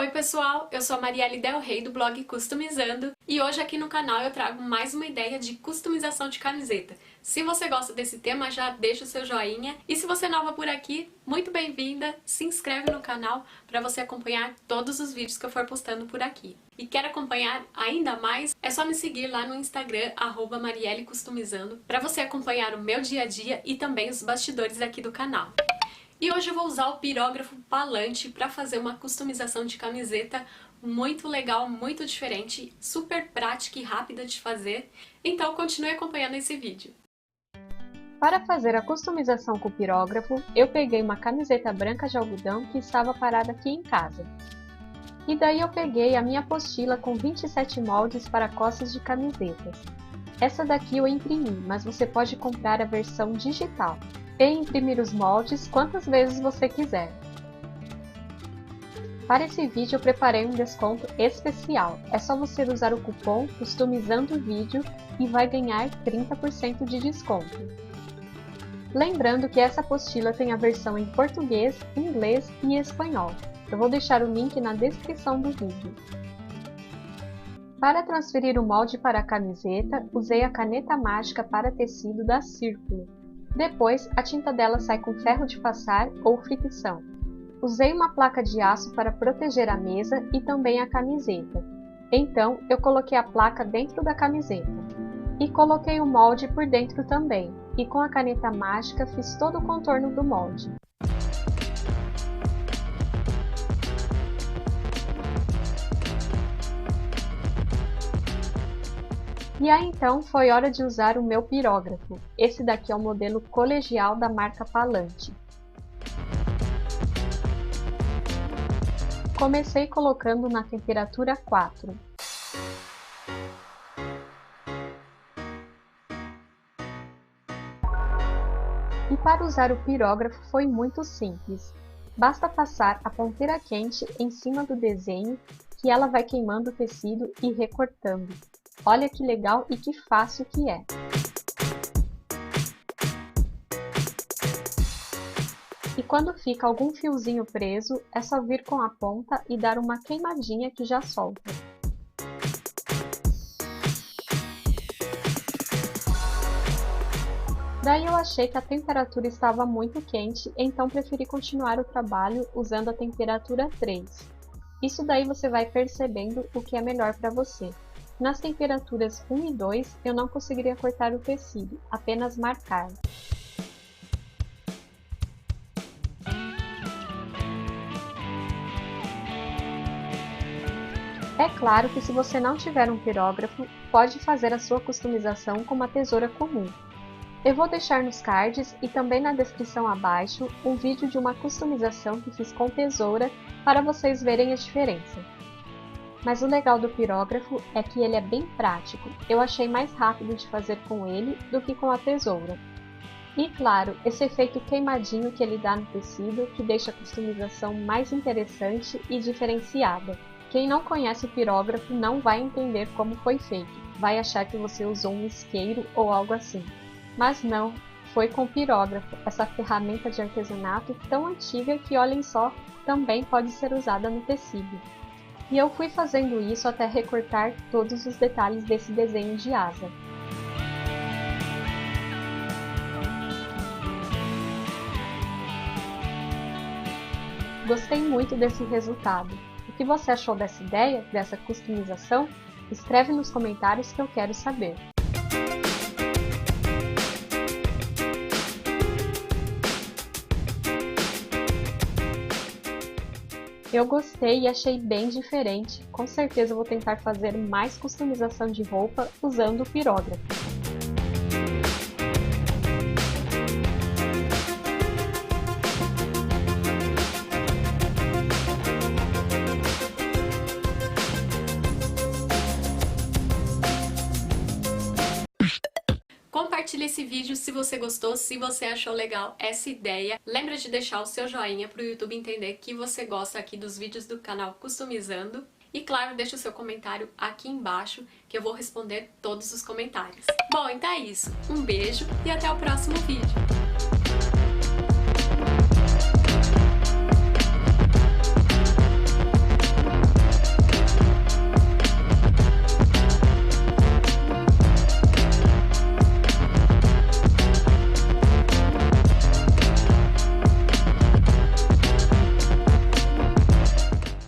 Oi pessoal, eu sou a Marielle Del Rey do blog Customizando e hoje aqui no canal eu trago mais uma ideia de customização de camiseta. Se você gosta desse tema, já deixa o seu joinha e se você é nova por aqui, muito bem-vinda, se inscreve no canal para você acompanhar todos os vídeos que eu for postando por aqui. E quer acompanhar ainda mais? É só me seguir lá no Instagram, @mariellecustomizando, para você acompanhar o meu dia a dia e também os bastidores aqui do canal. E hoje eu vou usar o pirógrafo Palante para fazer uma customização de camiseta muito legal, muito diferente, super prática e rápida de fazer. Então continue acompanhando esse vídeo. Para fazer a customização com o pirógrafo, eu peguei uma camiseta branca de algodão que estava parada aqui em casa. E daí eu peguei a minha apostila com 27 moldes para costas de camisetas. Essa daqui eu imprimi, mas você pode comprar a versão digital e imprimir os moldes quantas vezes você quiser. Para esse vídeo eu preparei um desconto especial. É só você usar o cupom Customizando Vídeo e vai ganhar 30% de desconto. Lembrando que essa apostila tem a versão em português, inglês e espanhol. Eu vou deixar o link na descrição do vídeo. Para transferir o molde para a camiseta, usei a caneta mágica para tecido da Círculo. Depois, a tinta dela sai com ferro de passar ou fricção. Usei uma placa de aço para proteger a mesa e também a camiseta. Então, eu coloquei a placa dentro da camiseta. E coloquei o molde por dentro também. E com a caneta mágica fiz todo o contorno do molde. E aí então foi hora de usar o meu pirógrafo. Esse daqui é o modelo colegial da marca Palante. Comecei colocando na temperatura 4. E para usar o pirógrafo foi muito simples. Basta passar a ponteira quente em cima do desenho que ela vai queimando o tecido e recortando. Olha que legal e que fácil que é! E quando fica algum fiozinho preso, é só vir com a ponta e dar uma queimadinha que já solta. Daí eu achei que a temperatura estava muito quente, então preferi continuar o trabalho usando a temperatura 3. Isso daí você vai percebendo o que é melhor para você. Nas temperaturas 1 e 2, eu não conseguiria cortar o tecido, apenas marcar. É claro que se você não tiver um pirógrafo, pode fazer a sua customização com uma tesoura comum. Eu vou deixar nos cards e também na descrição abaixo um vídeo de uma customização que fiz com tesoura para vocês verem a diferença. Mas o legal do pirógrafo é que ele é bem prático. Eu achei mais rápido de fazer com ele do que com a tesoura. E claro, esse efeito queimadinho que ele dá no tecido que deixa a customização mais interessante e diferenciada. Quem não conhece o pirógrafo não vai entender como foi feito. Vai achar que você usou um isqueiro ou algo assim. Mas não, foi com o pirógrafo, essa ferramenta de artesanato tão antiga que, olhem só, também pode ser usada no tecido. E eu fui fazendo isso até recortar todos os detalhes desse desenho de asa. Gostei muito desse resultado. O que você achou dessa ideia, dessa customização? Escreve nos comentários que eu quero saber. Eu gostei e achei bem diferente. Com certeza vou tentar fazer mais customização de roupa usando o pirógrafo. Compartilhe esse vídeo se você gostou, se você achou legal essa ideia. Lembra de deixar o seu joinha para o YouTube entender que você gosta aqui dos vídeos do canal Customizando. E claro, deixa o seu comentário aqui embaixo que eu vou responder todos os comentários. Bom, então é isso. Um beijo e até o próximo vídeo.